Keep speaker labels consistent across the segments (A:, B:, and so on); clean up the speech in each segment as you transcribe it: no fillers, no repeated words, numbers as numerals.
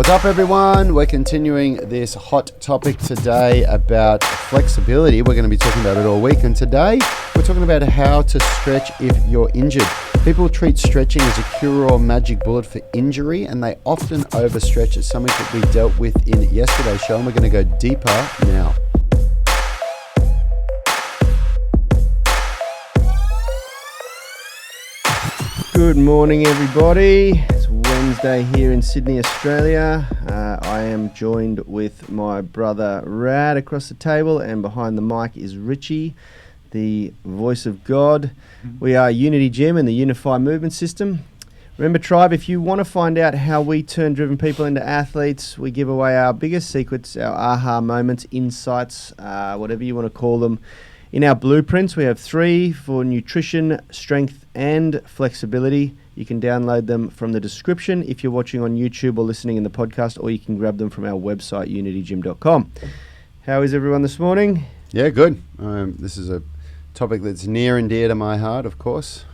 A: What's up, everyone? We're continuing this hot topic today about flexibility. We're going to be talking about it all week, and today we're talking about how to stretch if you're injured. People treat stretching as a cure-all magic bullet for injury, and they often overstretch. It's something that we dealt with in yesterday's show, and we're going to go deeper now.
B: Good morning, everybody. It's Wednesday here in Sydney, Australia. I am joined with my brother Rad across the table, and behind the mic is Richie, the voice of God. We are Unity Gym and the Unified Movement System. Remember, Tribe, if you want to find out how we turn driven people into athletes, we give away our biggest secrets, our aha moments, insights, whatever you want to call them. In our blueprints, we have 3 for nutrition, strength, and flexibility. You can download them from the description if you're watching on YouTube or listening in the podcast, or you can grab them from our website, unitygym.com. How is everyone this morning?
A: Yeah, good. This is a topic that's near and dear to my heart, of course.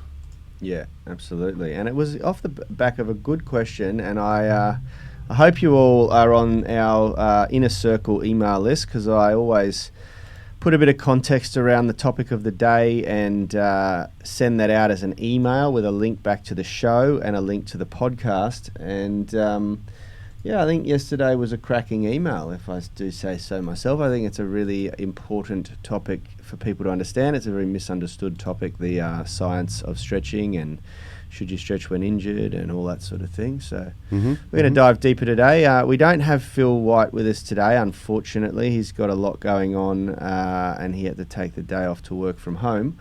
B: Yeah, absolutely. And it was off the back of a good question, and I hope you all are on our Inner Circle email list, because I always put a bit of context around the topic of the day and send that out as an email with a link back to the show and a link to the podcast. And I think yesterday was a cracking email, if I do say so myself. I think it's a really important topic for people to understand. It's a very misunderstood topic, the science of stretching and should you stretch when injured and all that sort of thing. So we're going to dive deeper today. We don't have Phil White with us today, unfortunately. He's got a lot going on and he had to take the day off to work from home.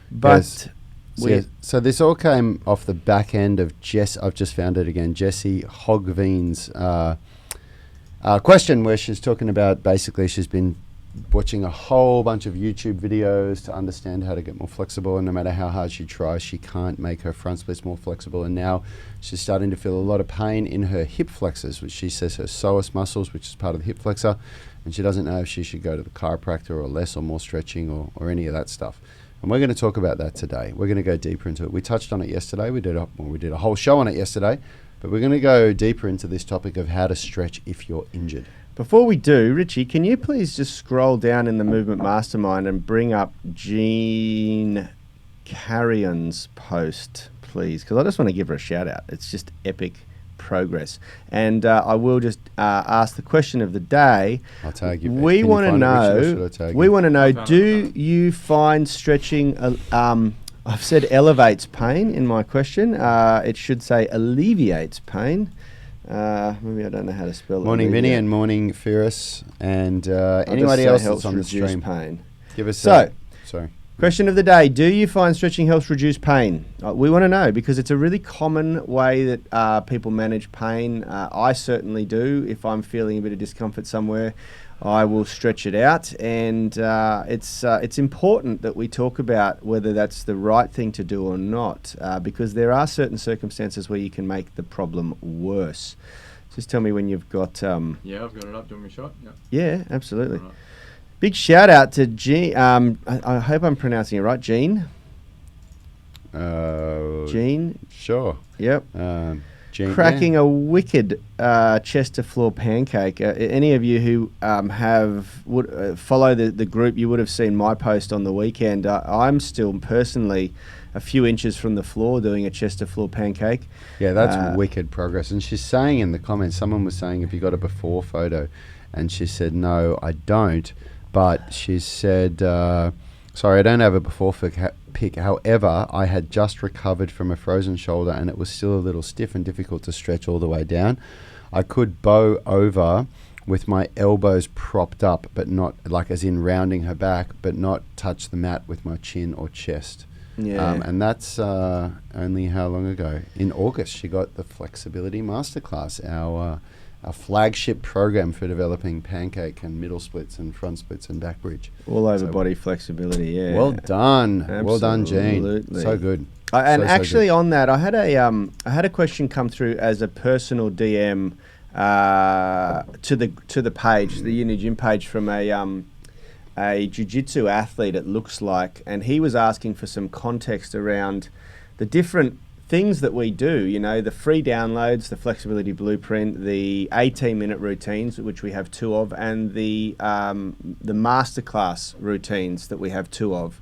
B: But
A: yes. So this all came off the back end of I've just found it again, Jessie Hogveen's question, where she's talking about basically she's been watching a whole bunch of YouTube videos to understand how to get more flexible, and no matter how hard she tries, she can't make her front splits more flexible, and now she's starting to feel a lot of pain in her hip flexors, which she says her psoas muscles, which is part of the hip flexor, and she doesn't know if she should go to the chiropractor or less or more stretching or any of that stuff. And we're going to talk about that today. We're going to go deeper into it. We touched on it yesterday. We did a whole show on it yesterday, but we're going to go deeper into this topic of how to stretch if you're injured.
B: Before we do, Richie, can you please just scroll down in the Movement Mastermind and bring up Jean Carrion's post, please? Because I just want to give her a shout out. It's just epic progress. And I will just ask the question of the day.
A: I'll tag you.
B: We want to know, do you find stretching, I've said elevates pain in my question. It should say alleviates pain. Maybe I don't know how to spell it.
A: Morning, Vinny, and morning, Ferris, and anybody else that's on the stream.
B: Pain.
A: Give us
B: sorry.
A: Question
B: of the day: do you find stretching helps reduce pain? We want to know, because it's a really common way that people manage pain. I certainly do. If I'm feeling a bit of discomfort somewhere, I will stretch it out, and it's important that we talk about whether that's the right thing to do or not, because there are certain circumstances where you can make the problem worse. Just tell me when you've got...
C: Yeah, I've got it up. Do you want me to shot?
B: Yeah, absolutely. Right. Big shout out to Jean. I hope I'm pronouncing it right. Jean? Jean?
A: Sure.
B: Yep.
A: Jean,
B: cracking a wicked chest to floor pancake. Any of you who would follow the group, you would have seen my post on the weekend. I'm still personally a few inches from the floor doing a chest to floor pancake.
A: Yeah, that's wicked progress. And she's saying in the comments, someone was saying, have you got a before photo? And she said, no, I don't. But she said, sorry, I don't have a before pick. However, I had just recovered from a frozen shoulder and it was still a little stiff and difficult to stretch all the way down. I could bow over with my elbows propped up, but not like as in rounding her back, but not touch the mat with my chin or chest.
B: Yeah.
A: And that's only how long ago? In August, she got the Flexibility Masterclass, our flagship program for developing pancake and middle splits and front splits and back bridge.
B: All over body flexibility, yeah.
A: Well done.
B: Absolutely.
A: Well done, Jean. So good.
B: Actually, on that, I had a question come through as a personal DM to the page, the Unity Gym page, from a jiu-jitsu athlete, it looks like, and he was asking for some context around the different things that we do, you know, the free downloads, the flexibility blueprint, the 18-minute routines, which we have 2 of, and the masterclass routines that we have 2 of.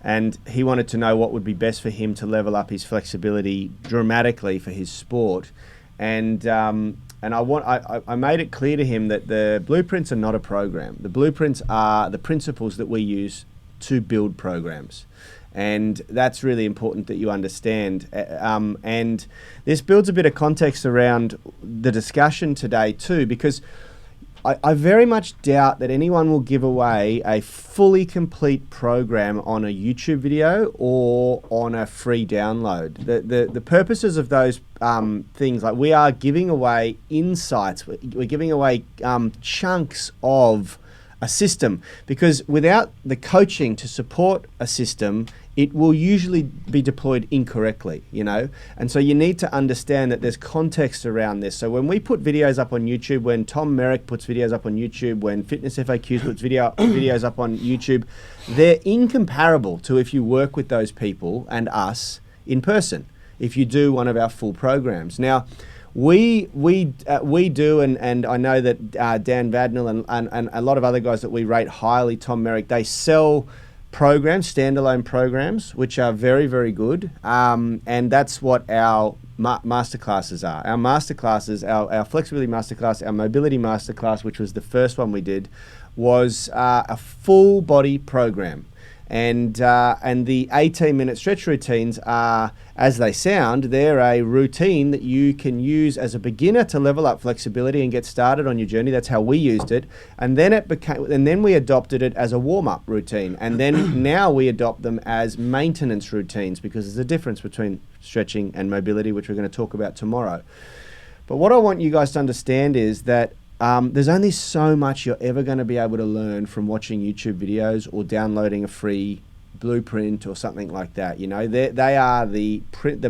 B: And he wanted to know what would be best for him to level up his flexibility dramatically for his sport. And I made it clear to him that the blueprints are not a program. The blueprints are the principles that we use to build programs. And that's really important that you understand. And this builds a bit of context around the discussion today too, because I very much doubt that anyone will give away a fully complete program on a YouTube video or on a free download. The purposes of those things, like we are giving away insights, we're giving away chunks of a system, because without the coaching to support a system, it will usually be deployed incorrectly, you know? And so you need to understand that there's context around this. So when we put videos up on YouTube, when Tom Merrick puts videos up on YouTube, when Fitness FAQs puts videos up on YouTube, they're incomparable to if you work with those people and us in person, if you do one of our full programs. Now, we do, and I know that Dan Vadnal and a lot of other guys that we rate highly, Tom Merrick, they sell programs, standalone programs, which are very, very good. And that's what our masterclasses are. Our masterclasses, our flexibility masterclass, our mobility masterclass, which was the first one we did, was a full body program. And the 18-minute stretch routines are, as they sound, they're a routine that you can use as a beginner to level up flexibility and get started on your journey. That's how we used it. And then we adopted it as a warm-up routine. And then now we adopt them as maintenance routines, because there's a difference between stretching and mobility, which we're going to talk about tomorrow. But what I want you guys to understand is that there's only so much you're ever going to be able to learn from watching YouTube videos or downloading a free blueprint or something like that. You know, they are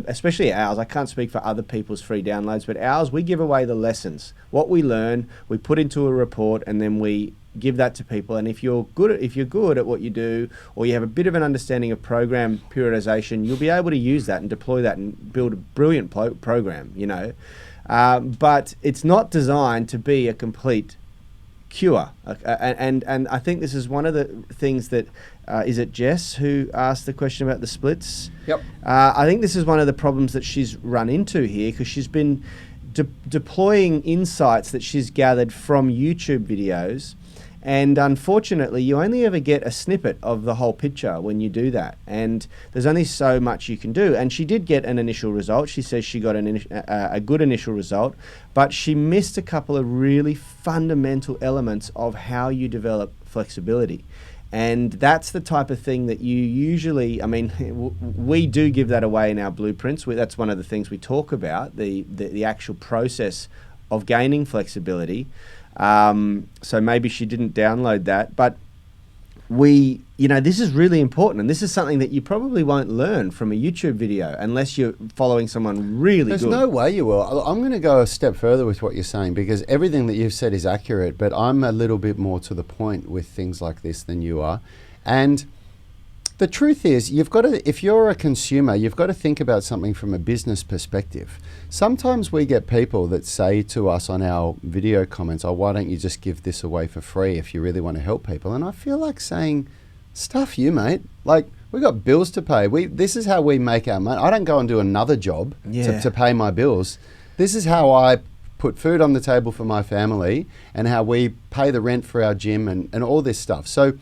B: especially ours. I can't speak for other people's free downloads, but ours, we give away the lessons. What we learn, we put into a report, and then we give that to people. And if you're good at what you do, or you have a bit of an understanding of program periodization, you'll be able to use that and deploy that and build a brilliant program, you know. But it's not designed to be a complete cure. And I think this is one of the things that, is it Jess who asked the question about the splits?
A: Yep.
B: I think this is one of the problems that she's run into here, because she's been deploying insights that she's gathered from YouTube videos. And unfortunately, you only ever get a snippet of the whole picture when you do that. And there's only so much you can do. And she did get an initial result. She says she got a good initial result, but she missed a couple of really fundamental elements of how you develop flexibility. And that's the type of thing that you usually, I mean, we do give that away in our blueprints. That's one of the things we talk about, the actual process of gaining flexibility. So maybe she didn't download that, but this is really important, and this is something that you probably won't learn from a YouTube video unless you're following someone really good.
A: There's no way you will. I'm going to go a step further with what you're saying, because everything that you've said is accurate, but I'm a little bit more to the point with things like this than you are. And the truth is, if you're a consumer, you've got to think about something from a business perspective. Sometimes we get people that say to us on our video comments, oh, why don't you just give this away for free if you really want to help people? And I feel like saying, stuff you, mate. Like, we got bills to pay. This is how we make our money. I don't go and do another job to pay my bills. This is how I put food on the table for my family, and how we pay the rent for our gym and all this stuff. So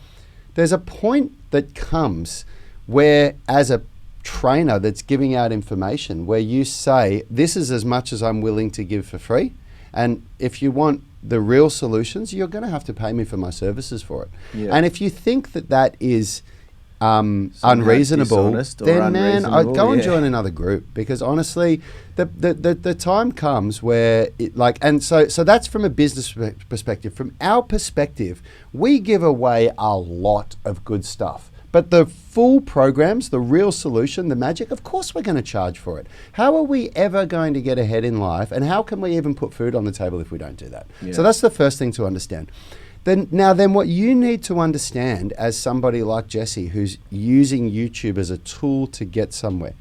A: there's a point that comes where, as a trainer that's giving out information, where you say, this is as much as I'm willing to give for free, and if you want the real solutions, you're going to have to pay me for my services for it. Yeah. And if you think that is unreasonable, then man, I'd go and join another group, because honestly, the time comes where so that's from a business perspective. From our perspective, we give away a lot of good stuff. But the full programs, the real solution, the magic, of course we're going to charge for it. How are we ever going to get ahead in life? And how can we even put food on the table if we don't do that? Yeah. So that's the first thing to understand. Then what you need to understand as somebody like Jessie, who's using YouTube as a tool to get somewhere,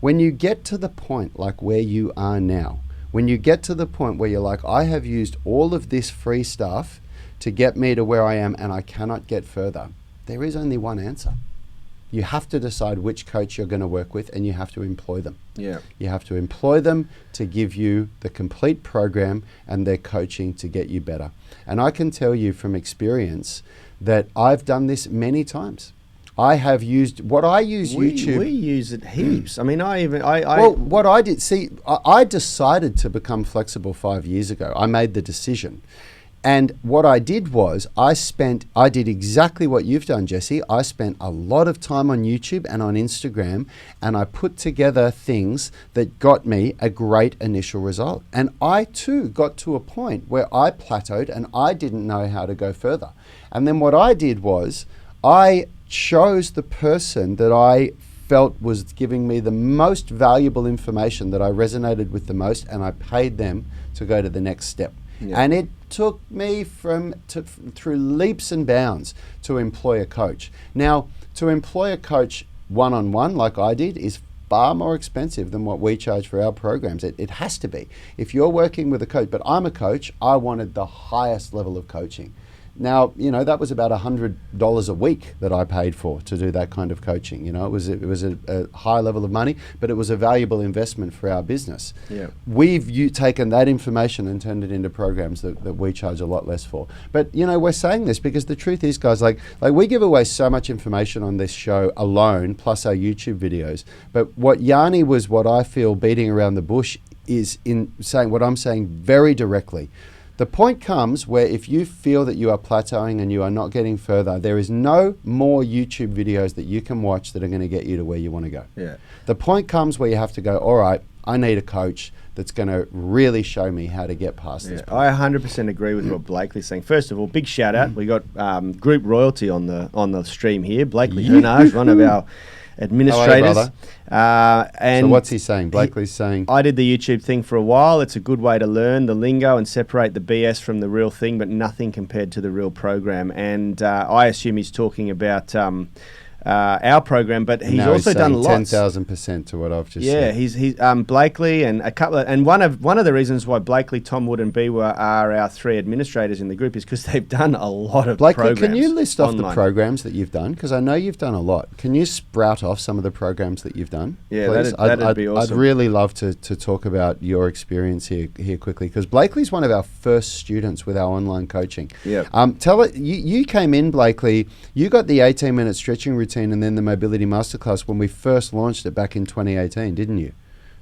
A: when you get to the point like where you are now, when you get to the point where you're like, I have used all of this free stuff to get me to where I am and I cannot get further, there is only one answer. You have to decide which coach you're going to work with, and you have to employ them.
B: Yeah.
A: You have to employ them to give you the complete program and their coaching to get you better. And I can tell you from experience that I've done this many times. I have used what I use YouTube.
B: We use it heaps. I mean,
A: Well, what I did, I decided to become flexible 5 years ago. I made the decision. And what I did was I did exactly what you've done, Jesse. I spent a lot of time on YouTube and on Instagram, and I put together things that got me a great initial result. And I too got to a point where I plateaued and I didn't know how to go further. And then what I did was I chose the person that I felt was giving me the most valuable information, that I resonated with the most, and I paid them to go to the next step. Yeah. And it took me through leaps and bounds to employ a coach. Now, to employ a coach one-on-one like I did is far more expensive than what we charge for our programs. It has to be. If you're working with a coach, but I'm a coach, I wanted the highest level of coaching. Now, that was about $100 a week that I paid for to do that kind of coaching. It was a high level of money, but it was a valuable investment for our business.
B: Yeah.
A: We've taken that information and turned it into programs that we charge a lot less for. But, we're saying this because the truth is, guys, like we give away so much information on this show alone, plus our YouTube videos. But what I feel beating around the bush is in saying what I'm saying very directly. The point comes where if you feel that you are plateauing and you are not getting further, there is no more YouTube videos that you can watch that are going to get you to where you want to go.
B: Yeah.
A: The point comes where you have to go, all right, I need a coach that's going to really show me how to get past this point.
B: I 100% agree with what Blakely's saying. First of all, big shout out. We got group royalty on the stream here. Blakely Hernage, one of our administrators.
A: Hello, and so what's he saying? Blakely's saying,
B: I did the YouTube thing for a while. It's a good way to learn the lingo and separate the BS from the real thing, but nothing compared to the real program. And I assume he's talking about our program, but he's also done lots.
A: 10,000% to what I've just said.
B: Yeah, he's Blakely and a couple of, and one of the reasons why Blakely, Tom Wood, and Biwa are our three administrators in the group is because they've done a lot of
A: Blakely,
B: programs.
A: can you list off
B: online.
A: the programs that you've done? Because I know you've done a lot. Can you sprout off some of the programs that you've done?
B: Yeah,
A: please?
B: that'd be awesome.
A: I'd really love to talk about your experience here quickly, because Blakely's one of our first students with our online coaching.
B: Yeah.
A: Tell it. You came in, Blakely. You got the 18-minute stretching routine and then the mobility masterclass when we first launched it back in 2018, didn't you?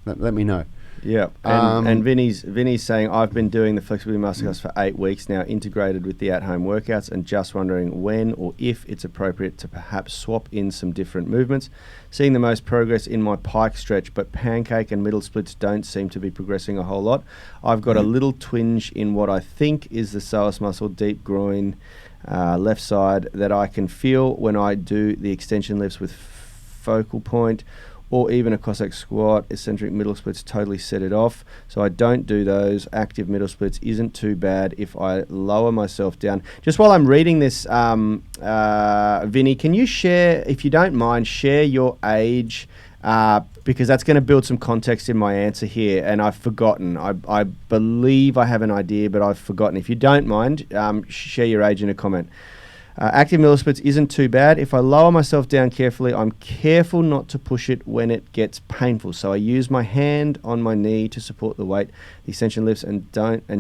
A: Let me know.
B: Yeah, and Vinny's saying, I've been doing the flexibility masterclass for 8 weeks now, integrated with the at-home workouts, and just wondering when or if it's appropriate to perhaps swap in some different movements. Seeing the most progress in my pike stretch, but pancake and middle splits don't seem to be progressing a whole lot. I've got a little twinge in what I think is the psoas muscle, deep groin, left side, that I can feel when I do the extension lifts with focal point, or even a Cossack squat. Eccentric middle splits totally set it off, so I don't do those. Active middle splits isn't too bad if I lower myself down. Just while I'm reading this, Vinny, can you share, if you don't mind, share your age, because that's going to build some context in my answer here, and I've forgotten. I believe I have an idea, but I've forgotten. If you don't mind, share your age in a comment. Active middle splits isn't too bad. If I lower myself down carefully, I'm careful not to push it when it gets painful. So I use my hand on my knee to support the weight, the extension lifts, and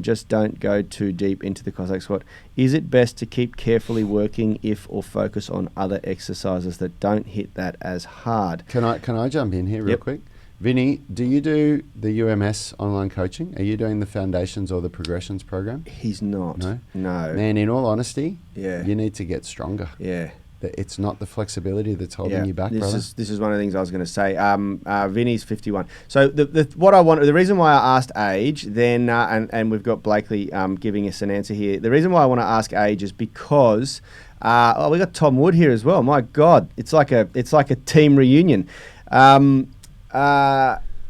B: just don't go too deep into the Cossack squat. Is it best to keep carefully working or focus on other exercises that don't hit that as hard?
A: Can I jump in here real quick? Vinny, do you do the UMS online coaching? Are you doing the foundations or the progressions program?
B: He's not. No.
A: Man, in all honesty,
B: yeah,
A: you need to get stronger.
B: Yeah.
A: It's not the flexibility that's holding you back, brother.
B: This is one of the things I was going to say. Vinny's 51. So the reason why I asked age then, and we've got Blakely giving us an answer here. The reason why I want to ask age is because we got Tom Wood here as well. My God, it's like a team reunion.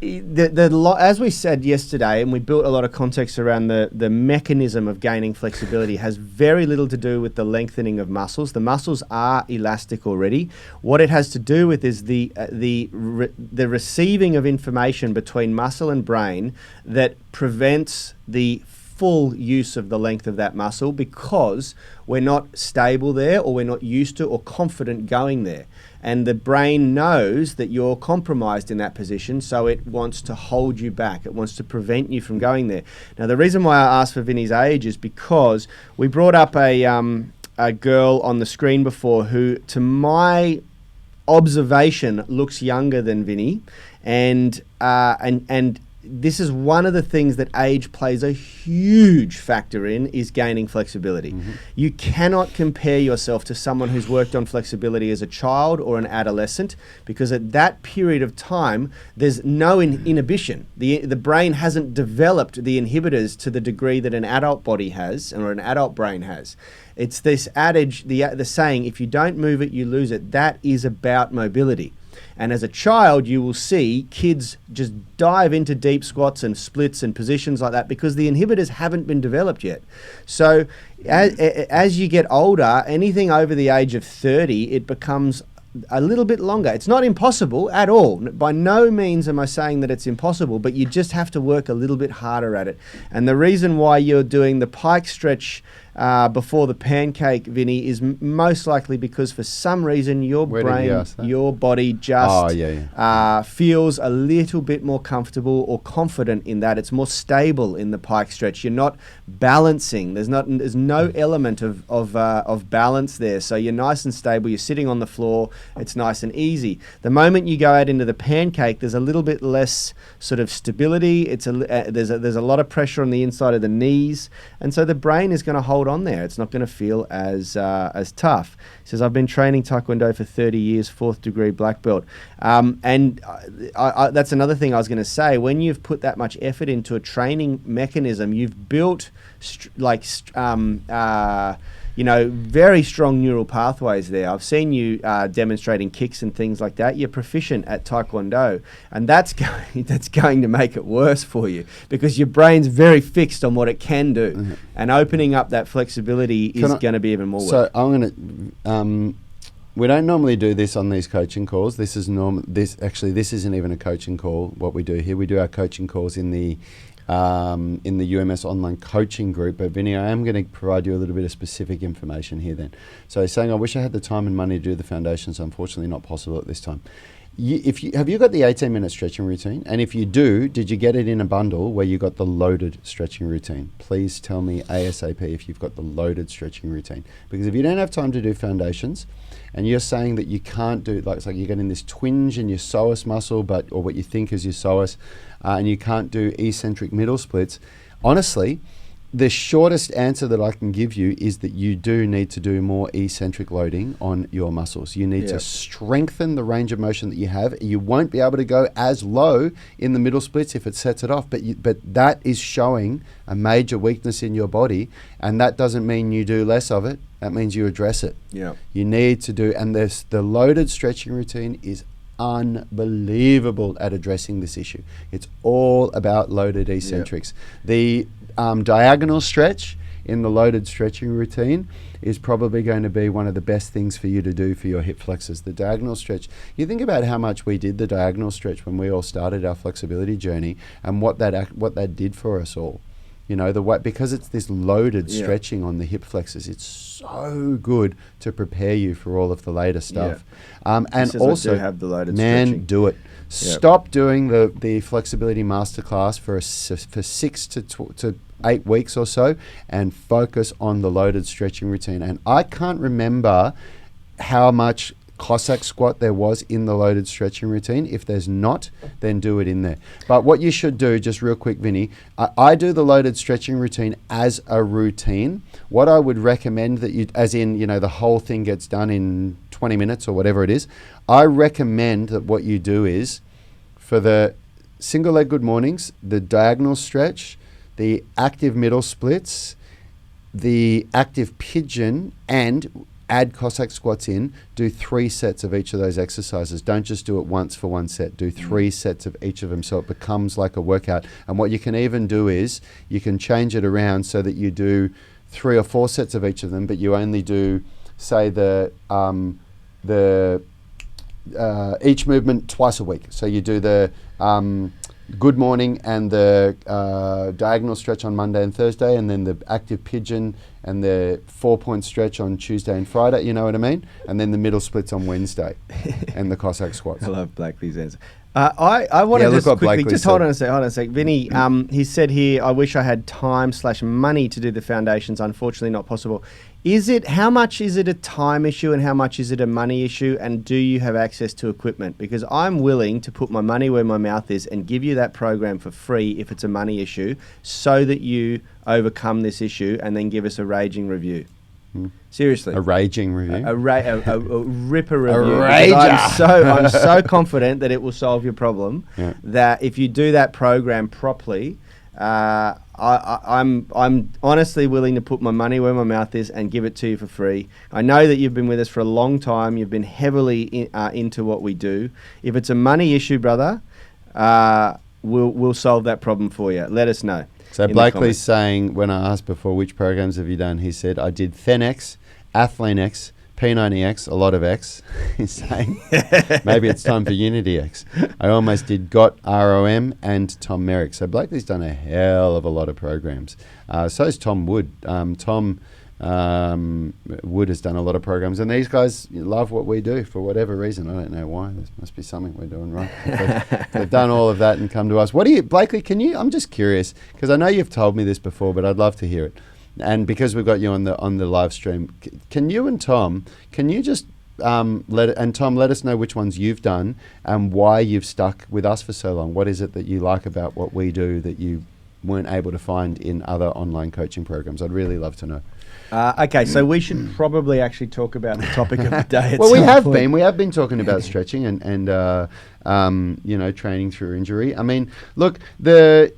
B: as we said yesterday, and we built a lot of context around the mechanism of gaining flexibility, has very little to do with the lengthening of muscles. The muscles are elastic already. What it has to do with is the receiving of information between muscle and brain that prevents the full use of the length of that muscle, because we're not stable there, or we're not used to or confident going there. And the brain knows that you're compromised in that position, so it wants to hold you back. It wants to prevent you from going there. Now, the reason why I asked for Vinny's age is because we brought up a girl on the screen before who, to my observation, looks younger than Vinny, and this is one of the things that age plays a huge factor in, is gaining flexibility. Mm-hmm. You cannot compare yourself to someone who's worked on flexibility as a child or an adolescent, because at that period of time, there's no inhibition. The brain hasn't developed the inhibitors to the degree that an adult body has, or an adult brain has. It's this adage, the saying, if you don't move it, you lose it. That is about mobility. And as a child, you will see kids just dive into deep squats and splits and positions like that, because the inhibitors haven't been developed yet. So as you get older, anything over the age of 30, it becomes a little bit longer. It's not impossible at all. By no means am I saying that it's impossible, but you just have to work a little bit harder at it. And the reason why you're doing the pike stretch before the pancake, Vinny, is most likely because for some reason your brain, your body just feels a little bit more comfortable or confident in that. It's more stable in the pike stretch. You're not balancing. There's no element of balance there. So you're nice and stable. You're sitting on the floor. It's nice and easy. The moment you go out into the pancake, there's a little bit less sort of stability. There's a lot of pressure on the inside of the knees, and so the brain is going to hold on there. It's not going to feel as tough. He says, I've been training Taekwondo for 30 years, 4th degree black belt. And that's another thing I was going to say. When you've put that much effort into a training mechanism, you've built very strong neural pathways there. I've seen you demonstrating kicks and things like that. You're proficient at Taekwondo, and that's going to make it worse for you, because your brain's very fixed on what it can do, mm-hmm. and opening up that flexibility is going to be even more work.
A: So I'm going to. We don't normally do this on these coaching calls. This isn't even a coaching call. What we do here, we do our coaching calls in the UMS online coaching group. But Vinny, I am going to provide you a little bit of specific information here then. So he's saying, I wish I had the time and money to do the foundations. Unfortunately not possible at this time. Have you got the 18-minute stretching routine? And if you do, did you get it in a bundle where you got the loaded stretching routine? Please tell me ASAP if you've got the loaded stretching routine. Because if you don't have time to do foundations, and you're saying that you can't do, it's like you're getting this twinge in your psoas muscle, or what you think is your psoas, and you can't do eccentric middle splits, honestly, the shortest answer that I can give you is that you do need to do more eccentric loading on your muscles. You need to strengthen the range of motion that you have. You won't be able to go as low in the middle splits if it sets it off, but that is showing a major weakness in your body, and that doesn't mean you do less of it. That means you address it. Yeah. You need to do, and the loaded stretching routine is unbelievable at addressing this issue. It's all about loaded eccentrics. Yep. The diagonal stretch in the loaded stretching routine is probably going to be one of the best things for you to do for your hip flexors. The diagonal stretch, you think about how much we did the diagonal stretch when we all started our flexibility journey, and what that did for us all. You know, because it's this loaded stretching on the hip flexors, it's so good to prepare you for all of the later stuff. And also,
B: have the loaded stretching.
A: Do it. Yep. Stop doing the flexibility masterclass for 6 to 8 weeks or so, and focus on the loaded stretching routine. And I can't remember how much Cossack squat there was in the loaded stretching routine. If there's not, then do it in there. But what you should do, just real quick, Vinny, I do the loaded stretching routine as a routine. What I would recommend that you, as in, the whole thing gets done in 20 minutes or whatever it is, I recommend that what you do is, for the single leg good mornings, the diagonal stretch, the active middle splits, the active pigeon, and add Cossack squats in, do 3 sets of each of those exercises. Don't just do it once for 1 set. Do 3 sets of each of them so it becomes like a workout. And what you can even do is you can change it around so that you do 3 or 4 sets of each of them, but you only do, say, each movement twice a week. So you do the good morning and the diagonal stretch on Monday and Thursday, and then the active pigeon and the 4-point stretch on Tuesday and Friday, you know what I mean? And then the middle splits on Wednesday and the Cossack squats.
B: I love Blakely's answer. I want to just quickly, just hold on a sec. Vinny, he said here, I wish I had time/money to do the foundations. Unfortunately, not possible. How much is it a time issue and how much is it a money issue? And do you have access to equipment? Because I'm willing to put my money where my mouth is and give you that program for free if it's a money issue, so that you overcome this issue and then give us a raging review. Seriously.
A: A raging review?
B: A ripper review.
A: A rager.
B: I'm so confident that it will solve your problem, that if you do that program properly, I'm honestly willing to put my money where my mouth is and give it to you for free. I know that you've been with us for a long time. You've been heavily into what we do. If it's a money issue, brother, we'll solve that problem for you. Let us know.
A: So Blakely's saying, when I asked before which programs have you done, he said, I did ThenX, AthleanX, P90X, a lot of X. He's saying, maybe it's time for Unity X. I almost did GOT, ROM, and Tom Merrick. So Blakely's done a hell of a lot of programs. So is Tom Wood. Tom Wood has done a lot of programs, and these guys love what we do for whatever reason. I don't know why. There must be something we're doing right. But they've done all of that and come to us. Blakely, I'm just curious, because I know you've told me this before, but I'd love to hear it. And because we've got you on the live stream, can you and Tom, just let us know which ones you've done and why you've stuck with us for so long. What is it that you like about what we do that you weren't able to find in other online coaching programs? I'd really love to know.
B: Okay, so we should probably actually talk about the topic of the day.
A: Well, we have been talking about stretching and training through injury. I mean, look, the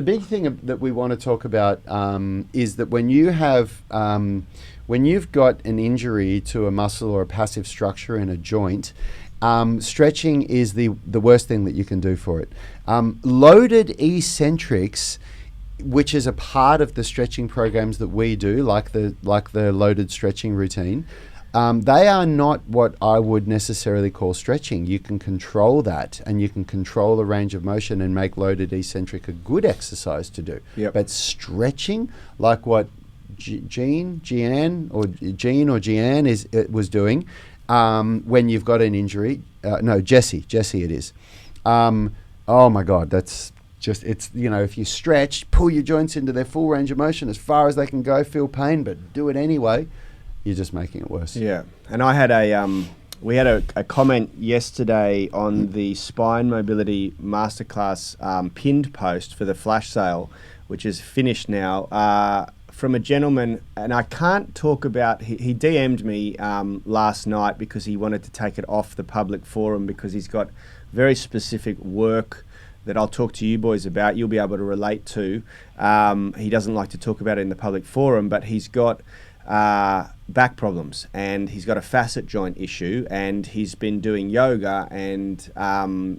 A: big thing that we want to talk about is that when you've got an injury to a muscle or a passive structure in a joint, stretching is the worst thing that you can do for it. Loaded eccentrics, which is a part of the stretching programs that we do, like the loaded stretching routine, they are not what I would necessarily call stretching. You can control that, and you can control the range of motion and make loaded eccentric a good exercise to do.
B: Yep.
A: But stretching, like what Jean was doing when you've got an injury, Jesse it is. Oh my God, that's just, if you stretch, pull your joints into their full range of motion as far as they can go, feel pain, but do it anyway, you're just making it worse.
B: Yeah. And I had we had a comment yesterday on the Spine Mobility Masterclass pinned post for the flash sale, which is finished now, from a gentleman, and I can't talk about, he DM'd me last night because he wanted to take it off the public forum because he's got very specific work that I'll talk to you boys about, you'll be able to relate to. He doesn't like to talk about it in the public forum, but he's got back problems and he's got a facet joint issue, and he's been doing yoga, and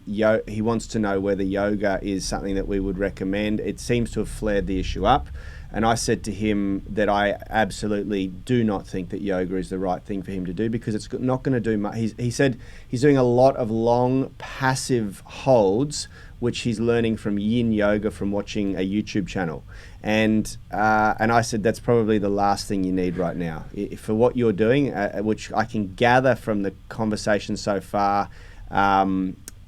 B: he wants to know whether yoga is something that we would recommend. It seems to have flared the issue up. And I said to him that I absolutely do not think that yoga is the right thing for him to do, because it's not going to do much. He said he's doing a lot of long passive holds, which he's learning from yin yoga from watching a YouTube channel. And I said that's probably the last thing you need right now. For what you're doing, which I can gather from the conversation so far,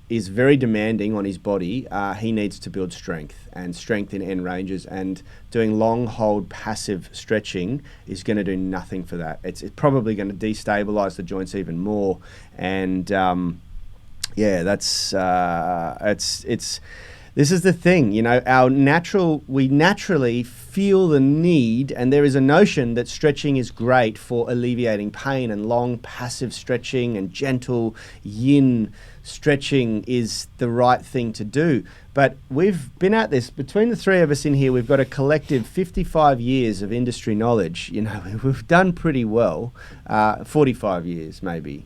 B: is very demanding on his body. He needs to build strength in end ranges, and doing long hold passive stretching is going to do nothing for that. It's probably going to destabilize the joints even more. And this is the thing, we naturally feel the need, and there is a notion that stretching is great for alleviating pain, and long passive stretching and gentle yin stretching is the right thing to do. But we've been at this, between the three of us in here, we've got a collective 55 years of industry knowledge. You know, we've done pretty well. 45 years, maybe.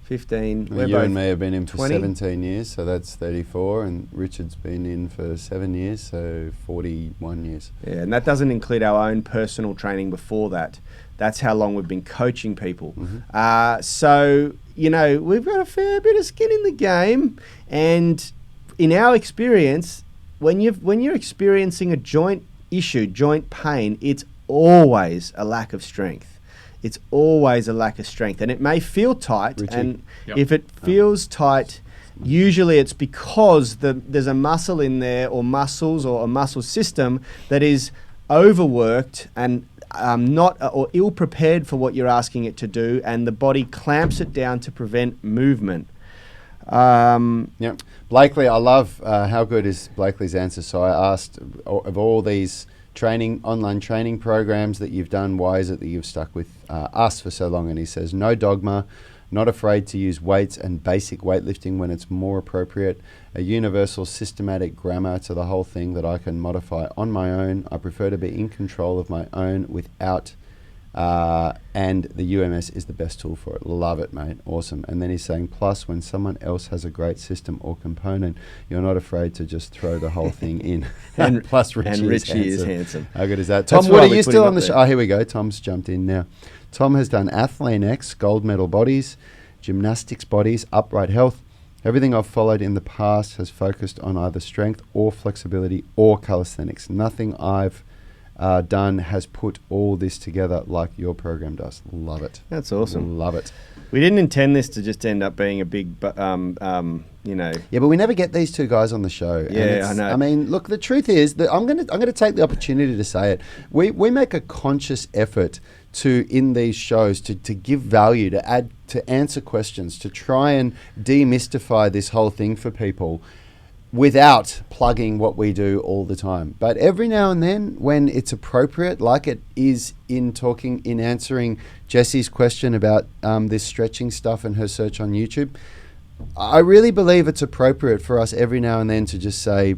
B: 15.
A: Well, you and me have been in for
B: 20?
A: 17 years, so that's 34, and Richard's been in for 7 years, so 41 years.
B: Yeah, and that doesn't include our own personal training before that. That's how long we've been coaching people. So, you know, we've got a fair bit of skin in the game, and in our experience, when you're experiencing a joint issue, joint pain, it's always a lack of strength. It's always a lack of strength, and it may feel tight.
A: Richie.
B: And
C: Yep.
B: if it feels tight, usually it's because there's a muscle in there, or muscles, or a muscle system that is overworked and not or ill prepared for what you're asking it to do, and the body clamps it down to prevent movement.
A: Yeah, Blakely, I love how good is Blakely's answer. So I asked, of all these online training programs that you've done, why is it that you've stuck with us for so long? And he says, no dogma, not afraid to use weights and basic weightlifting when it's more appropriate, a universal systematic grammar to the whole thing that I can modify on my own. I prefer to be in control of my own without, and the UMS is the best tool for it. Love it, mate. Awesome. And then he's saying, plus when someone else has a great system or component, you're not afraid to just throw the whole thing in.
B: And
A: plus Richie,
B: is handsome.
A: How good is that?
B: That's
A: Tom,
B: why
A: what are
B: we
A: you
B: put
A: still
B: him
A: on the
B: up
A: show?
B: there.
A: Oh, here we go. Tom's jumped in now. Tom has done Athlete X, gold medal bodies, gymnastics bodies, upright health. Everything I've followed in the past has focused on either strength or flexibility or calisthenics. Nothing I've done has put all this together like your program does. Love it.
B: That's awesome.
A: Love it.
B: We didn't intend this to just end up being a big, you know.
A: Yeah, but we never get these two guys on the show. And
B: Yeah,
A: it's-
B: I know.
A: I mean, look, the truth is that I'm gonna take the opportunity to say it. We make a conscious effort to, in these shows, to give value, to answer questions, to try and demystify this whole thing for people, without plugging what we do all the time. But every now and then, when it's appropriate, like it is in answering Jessie's question about this stretching stuff and her search on YouTube, I really believe it's appropriate for us every now and then to just say,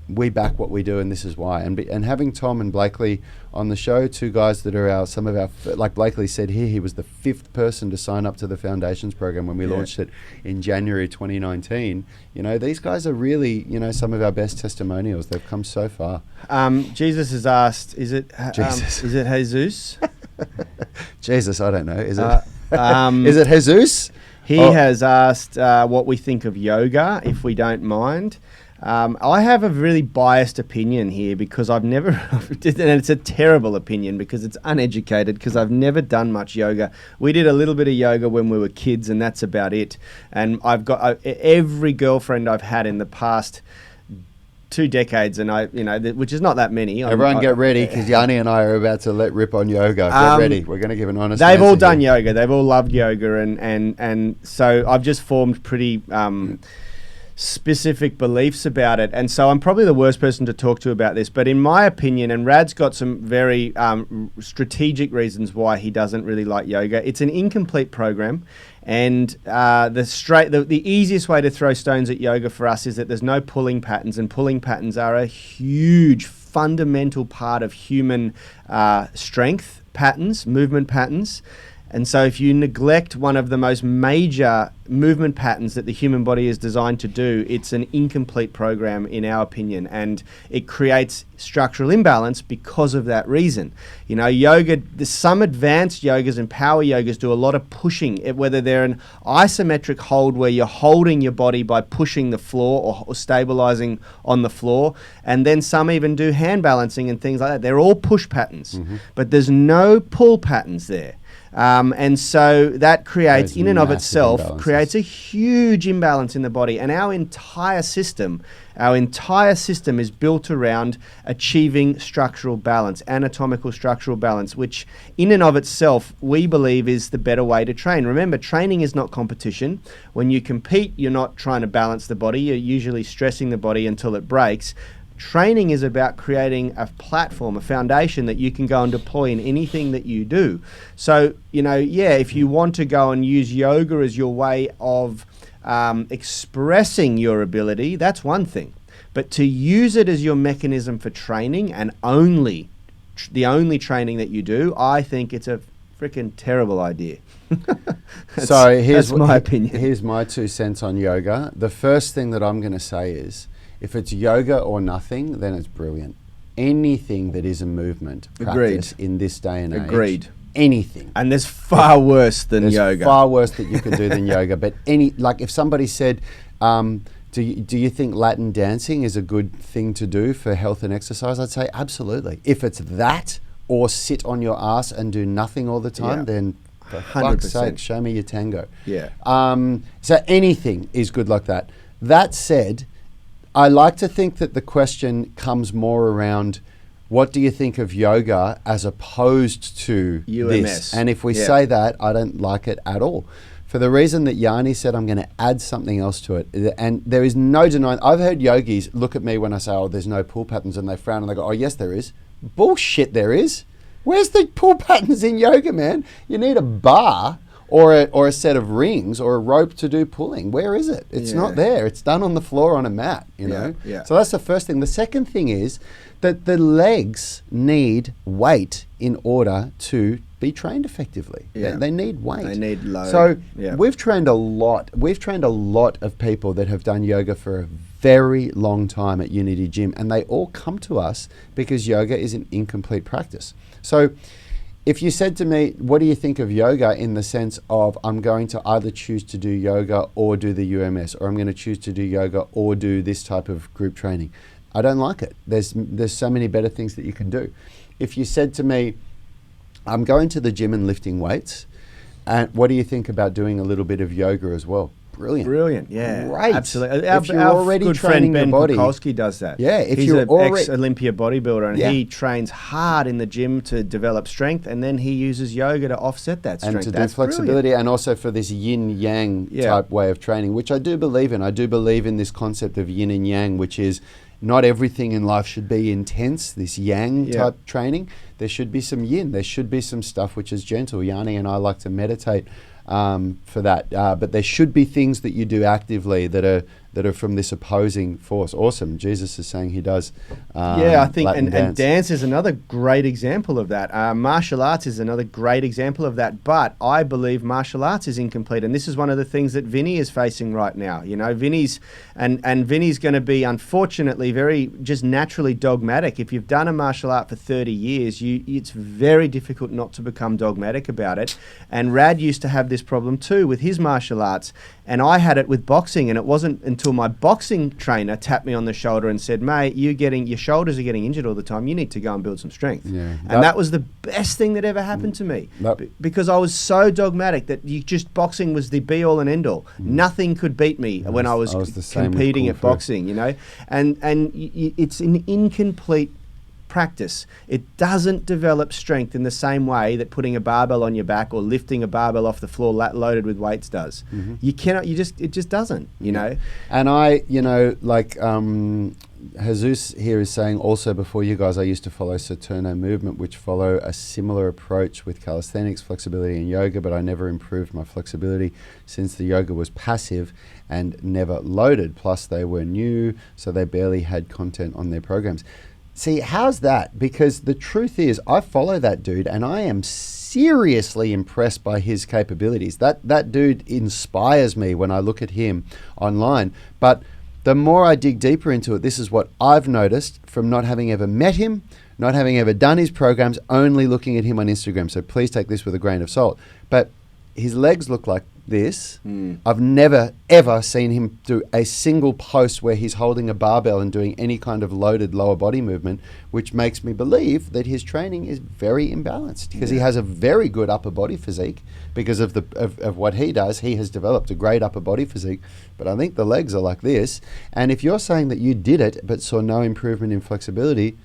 A: we back what we do and this is why. And having Tom and Blakely on the show, two guys that are like Blakely said here, he was the 5th person to sign up to the Foundations program when we launched it in January 2019. You know, these guys are really, some of our best testimonials. They've come so far.
B: Jesus has asked, is it Jesus?
A: Jesus, I don't know. Is it?
B: Is
A: Is it Jesus?
B: He has asked what we think of yoga, if we don't mind. I have a really biased opinion here because I've never, and it's a terrible opinion because it's uneducated, because I've never done much yoga. We did a little bit of yoga when we were kids, and that's about it. And I've got every girlfriend I've had in the past 2 decades, and which is not that many.
A: Everyone get ready, because Yanni and I are about to let rip on yoga. Get ready. We're going to give an honest
B: They've all
A: answer
B: done
A: here.
B: yoga. They've all loved yoga, and so I've just formed pretty specific beliefs about it. And so I'm probably the worst person to talk to about this. But in my opinion, and Rad's got some very strategic reasons why he doesn't really like yoga. It's an incomplete program. And the easiest way to throw stones at yoga for us is that there's no pulling patterns, and pulling patterns are a huge fundamental part of human strength patterns, movement patterns. And so if you neglect one of the most major movement patterns that the human body is designed to do, it's an incomplete program in our opinion, and it creates structural imbalance because of that reason. Yoga, some advanced yogas and power yogas do a lot of pushing, whether they're an isometric hold where you're holding your body by pushing the floor or stabilizing on the floor, and then some even do hand balancing and things like that. They're all push patterns, but there's no pull patterns there. And so that creates, in and of itself, creates a huge imbalance in the body. And our entire system is built around achieving structural balance, anatomical structural balance, which in and of itself, we believe is the better way to train. Remember, training is not competition. When you compete, you're not trying to balance the body. You're usually stressing the body until it breaks. Training is about creating a platform, a foundation that you can go and deploy in anything that you do. So, if you want to go and use yoga as your way of expressing your ability, that's one thing. But to use it as your mechanism for training and the only training that you do, I think it's a freaking terrible idea. That's my opinion.
A: Here's my 2 cents on yoga. The first thing that I'm going to say is, if it's yoga or nothing, then it's brilliant. Anything that is a movement practice in this day and age.
B: Agreed.
A: Anything.
B: And there's far worse than
A: There's
B: yoga.
A: far worse that you can do than yoga. But if somebody said, do you think Latin dancing is a good thing to do for health and exercise? I'd say absolutely. If it's that, or sit on your ass and do nothing all the time, then for
B: 100%.
A: fuck's sake, show me your tango.
B: Yeah.
A: So anything is good like that. That said, I like to think that the question comes more around, what do you think of yoga as opposed to
B: UMS?
A: this? And if we say that, I don't like it at all. For the reason that Yanni said, I'm going to add something else to it. And there is no denying. I've heard yogis look at me when I say, oh, there's no pull patterns, and they frown and they go, oh, yes, there is. Bullshit, there is. Where's the pull patterns in yoga, man? You need a bar or a set of rings or a rope to do pulling. Where is it? It's not there. It's done on the floor on a mat, you know?
B: Yeah.
A: So that's the first thing. The second thing is that the legs need weight in order to be trained effectively.
B: Yeah.
A: They need weight.
B: They need load.
A: So
B: Yeah.
A: we've trained a lot. We've trained a lot of people that have done yoga for a very long time at Unity Gym, and they all come to us because yoga is an incomplete practice. So if you said to me, what do you think of yoga in the sense of, I'm going to either choose to do yoga or do the UMS, or I'm going to choose to do yoga or do this type of group training, I don't like it. There's so many better things that you can do. If you said to me, I'm going to the gym and lifting weights, and what do you think about doing a little bit of yoga as well? Brilliant,
B: yeah,
A: great.
B: absolutely.
A: If you're already
B: good
A: training
B: friend Ben
A: your body,
B: Pekulski does that.
A: Yeah, if
B: he's
A: you're
B: an
A: already
B: ex-Olympia bodybuilder, and
A: Yeah.
B: he trains hard in the gym to develop strength, and then he uses yoga to offset that strength.
A: and to do
B: That's
A: flexibility,
B: brilliant.
A: and also for this yin yang
B: Yeah.
A: type way of training, which I do believe in. I do believe in this concept of yin and yang, which is not everything in life should be intense, this yang
B: Yeah.
A: type training. There should be some yin. There should be some stuff which is gentle. Yanni and I like to meditate for that. But there should be things that you do actively that are from this opposing force. Awesome. Jesus is saying he does.
B: Yeah, I think,
A: Latin
B: and dance is another great example of that. Martial arts is another great example of that. But I believe martial arts is incomplete, and this is one of the things that Vinny is facing right now. You know, Vinny's going to be, unfortunately, very just naturally dogmatic. If you've done a martial art for 30 years, it's very difficult not to become dogmatic about it. And Rad used to have this problem too with his martial arts, and I had it with boxing. And it wasn't until my boxing trainer tapped me on the shoulder and said, mate, your shoulders are getting injured all the time. You need to go and build some strength.
A: Yeah.
B: And that was the best thing that ever happened to me. Because I was so dogmatic that boxing was the be all and end all. Nothing could beat me when I was
A: the same with
B: competing
A: Kung
B: at
A: Fu.
B: boxing, you know. And it's an incomplete practice. It doesn't develop strength in the same way that putting a barbell on your back or lifting a barbell off the floor loaded with weights does. You cannot. It just doesn't. You know.
A: And I, Jesus here is saying also before you guys, I used to follow Saturno movement, which follow a similar approach with calisthenics, flexibility and yoga, but I never improved my flexibility since the yoga was passive and never loaded. Plus they were new, so they barely had content on their programs. See, how's that? Because the truth is, I follow that dude and I am seriously impressed by his capabilities. That dude inspires me when I look at him online. But the more I dig deeper into it, this is what I've noticed from not having ever met him, not having ever done his programs, only looking at him on Instagram. So please take this with a grain of salt. But his legs look like this. I've never, ever seen him do a single post where he's holding a barbell and doing any kind of loaded lower body movement, which makes me believe that his training is very imbalanced because he has a very good upper body physique because of what he does. He has developed a great upper body physique, but I think the legs are like this. And if you're saying that you did it but saw no improvement in flexibility,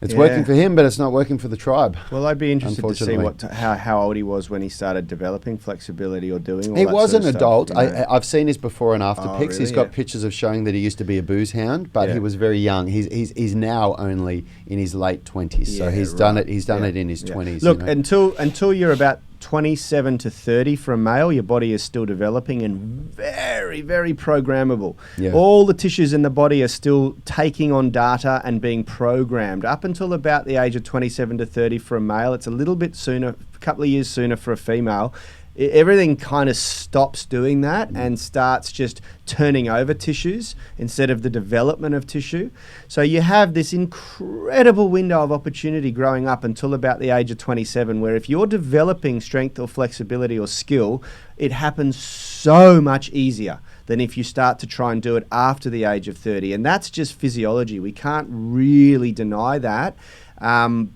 A: it's working for him, but it's not working for the tribe.
B: Well, I'd be interested to see
A: Unfortunately.
B: how old he was when he started developing flexibility or doing all
A: He
B: that
A: was
B: sort
A: an
B: of
A: adult.
B: stuff, you know?
A: I've seen his before and after
B: Oh,
A: pics. He's
B: really?
A: got pictures of showing that he used to be a booze hound, but he was very young. He's now only in his late 20s, so he's done it. He's done it in his 20s.
B: Look,
A: you know.
B: until you're about 27 to 30 for a male, your body is still developing and very, very programmable.
A: Yeah.
B: All the tissues in the body are still taking on data and being programmed. Up until about the age of 27 to 30 for a male, it's a little bit sooner, a couple of years sooner for a female. Everything kind of stops doing that and starts just turning over tissues instead of the development of tissue. So you have this incredible window of opportunity growing up until about the age of 27, where if you're developing strength or flexibility or skill, it happens so much easier than if you start to try and do it after the age of 30. And that's just physiology. We can't really deny that. And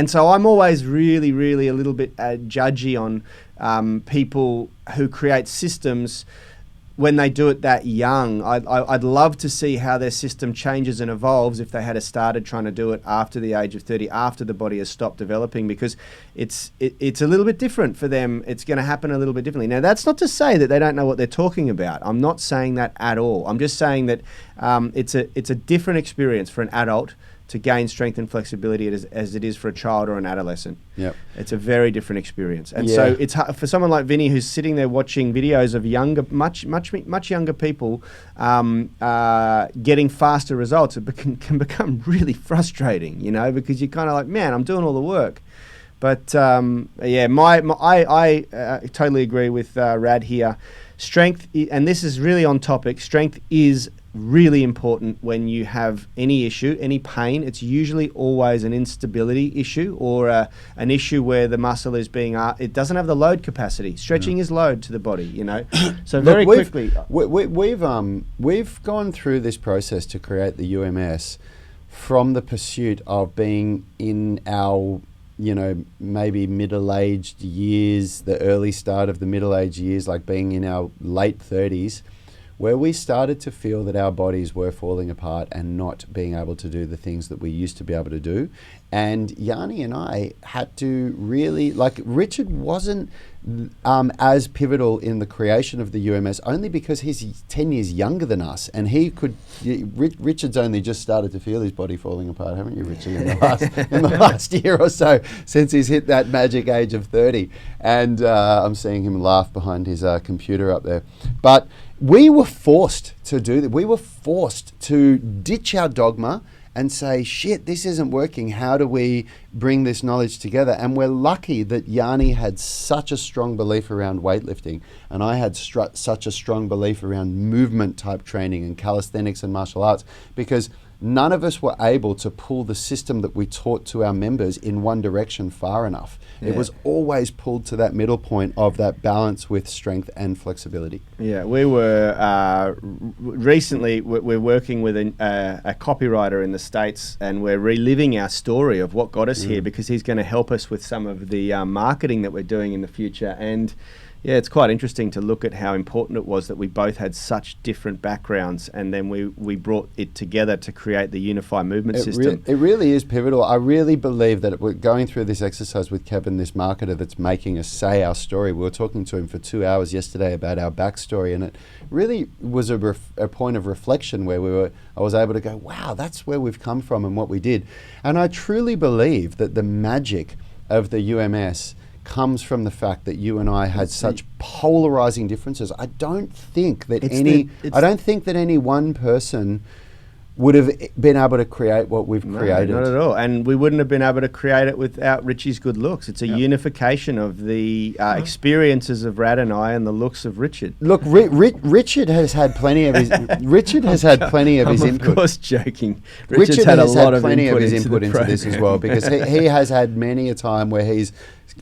B: so I'm always really, really a little bit judgy on people who create systems when they do it that young. I'd love to see how their system changes and evolves if they had started trying to do it after the age of 30, after the body has stopped developing, because it's a little bit different for them. It's going to happen a little bit differently. Now, that's not to say that they don't know what they're talking about. I'm not saying that at all. I'm just saying that it's a different experience for an adult to gain strength and flexibility as it is for a child or an adolescent.
A: Yep.
B: It's a very different experience. And so it's hard for someone like Vinny, who's sitting there watching videos of younger, much younger people getting faster results. It can become really frustrating, because you're kind of like, man, I'm doing all the work. But I totally agree with Rad here. Strength, and this is really on topic, strength is really important when you have any issue, any pain. It's usually always an instability issue or an issue where the muscle is being, it doesn't have the load capacity. Stretching is load to the body, So very quickly.
A: We've gone through this process to create the UMS from the pursuit of being in our, maybe middle-aged years, the early start of the middle-aged years, like being in our late 30s, where we started to feel that our bodies were falling apart and not being able to do the things that we used to be able to do. And Yanni and I had to really, Richard wasn't as pivotal in the creation of the UMS only because he's 10 years younger than us, and Richard's only just started to feel his body falling apart, haven't you, Richard, in the last year or so, since he's hit that magic age of 30. And I'm seeing him laugh behind his computer up there. But we were forced to do that. We were forced to ditch our dogma and say, shit, this isn't working. How do we bring this knowledge together? And we're lucky that Yanni had such a strong belief around weightlifting, and I had such a strong belief around movement type training and calisthenics and martial arts, because none of us were able to pull the system that we taught to our members in one direction far enough. Yeah. It was always pulled to that middle point of that balance with strength and flexibility.
B: Yeah, we were recently we're working with a copywriter in the States, and we're reliving our story of what got us here, because he's going to help us with some of the marketing that we're doing in the future. And yeah, it's quite interesting to look at how important it was that we both had such different backgrounds, and then we brought it together to create the unified movement system.
A: It really is pivotal. I really believe that we're going through this exercise with Kevin, this marketer that's making us say our story. We were talking to him for 2 hours yesterday about our backstory, and it really was a point of reflection where I was able to go, wow, that's where we've come from and what we did. And I truly believe that the magic of the UMS comes from the fact that you and I had such polarizing differences. I don't think that any one person would have been able to create what we've created.
B: Not at all. And we wouldn't have been able to create it without Richie's good looks. It's a unification of the experiences of Rad and I and the looks of Richard.
A: Look, Richard has had plenty of his input.
B: Of course, joking. Richard had a lot of plenty of his input into
A: this as well, because he has had many a time where he's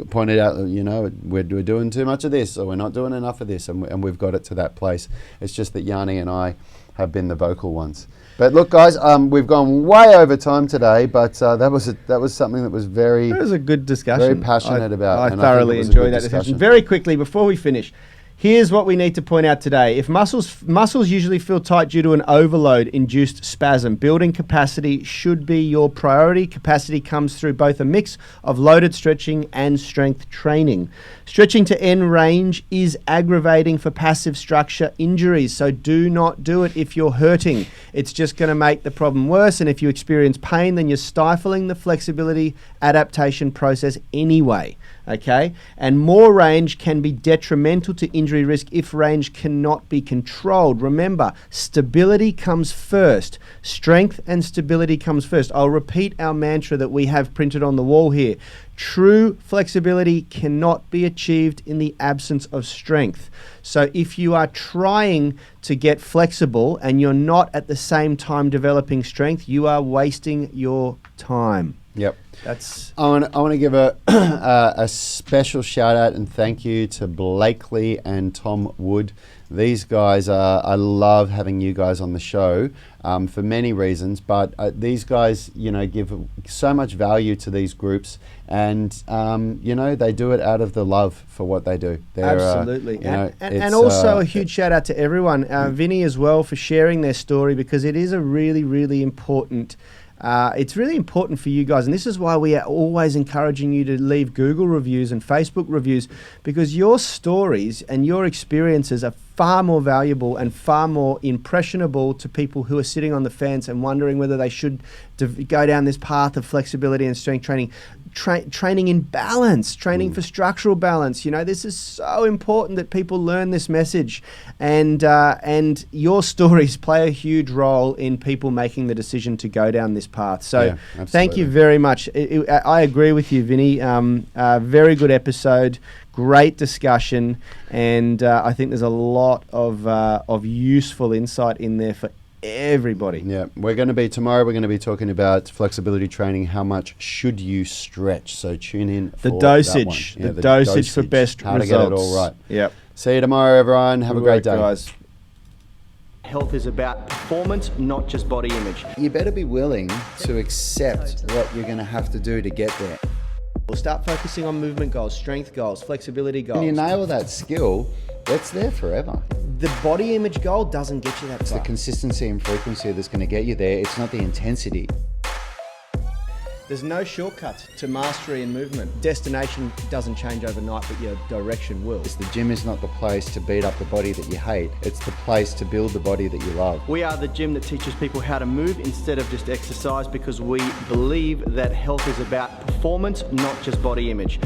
A: pointed out, we're doing too much of this, or we're not doing enough of this, and we've got it to that place. It's just that Yanni and I have been the vocal ones. But look, guys, we've gone way over time today, but that was something that was very...
B: It was a good discussion.
A: Very passionate about.
B: I thoroughly enjoyed that discussion. Very quickly, before we finish, here's what we need to point out today. If muscles usually feel tight due to an overload-induced spasm, building capacity should be your priority. Capacity comes through both a mix of loaded stretching and strength training. Stretching to end range is aggravating for passive structure injuries, so do not do it if you're hurting. It's just going to make the problem worse, and if you experience pain, then you're stifling the flexibility adaptation process anyway. Okay, and more range can be detrimental to injury risk if range cannot be controlled. Remember, stability comes first. Strength and stability comes first. I'll repeat our mantra that we have printed on the wall here. True flexibility cannot be achieved in the absence of strength. So if you are trying to get flexible and you're not at the same time developing strength, you are wasting your time.
A: Yep.
B: That's
A: I want to give a special shout out and thank you to Blakely and Tom Wood. These guys I love having you guys on the show for many reasons, but these guys, give so much value to these groups, and they do it out of the love for what they do.
B: Absolutely, and also a huge shout out to everyone, Vinny as well, for sharing their story, because it is a really, really important. It's really important for you guys, and this is why we are always encouraging you to leave Google reviews and Facebook reviews, because your stories and your experiences are far more valuable and far more impressionable to people who are sitting on the fence and wondering whether they should go down this path of flexibility and strength training. Training in balance, training for structural balance. This is so important that people learn this message, and your stories play a huge role in people making the decision to go down this path. So thank you very much. I agree with you, Vinny. Very good episode, great discussion, and I think there's a lot of useful insight in there for everybody.
A: Yeah, tomorrow we're going to be talking about flexibility training. How much should you stretch? So tune in for
B: the dosage.
A: That one.
B: The dosage for best
A: how
B: results.
A: To get it all right.
B: Yep.
A: See you tomorrow, everyone. Have a great day,
B: guys. Health is about performance, not just body image.
A: You better be willing to accept what you're going to have to do to get there.
B: We'll start focusing on movement goals, strength goals, flexibility goals.
A: When you nail that skill, that's there forever.
B: The body image goal doesn't get you that far.
A: It's the consistency and frequency that's going to get you there. It's not the intensity.
B: There's no shortcuts to mastery and movement. Destination doesn't change overnight, but your direction will.
A: The gym is not the place to beat up the body that you hate. It's the place to build the body that you love.
B: We are the gym that teaches people how to move instead of just exercise, because we believe that health is about performance, not just body image.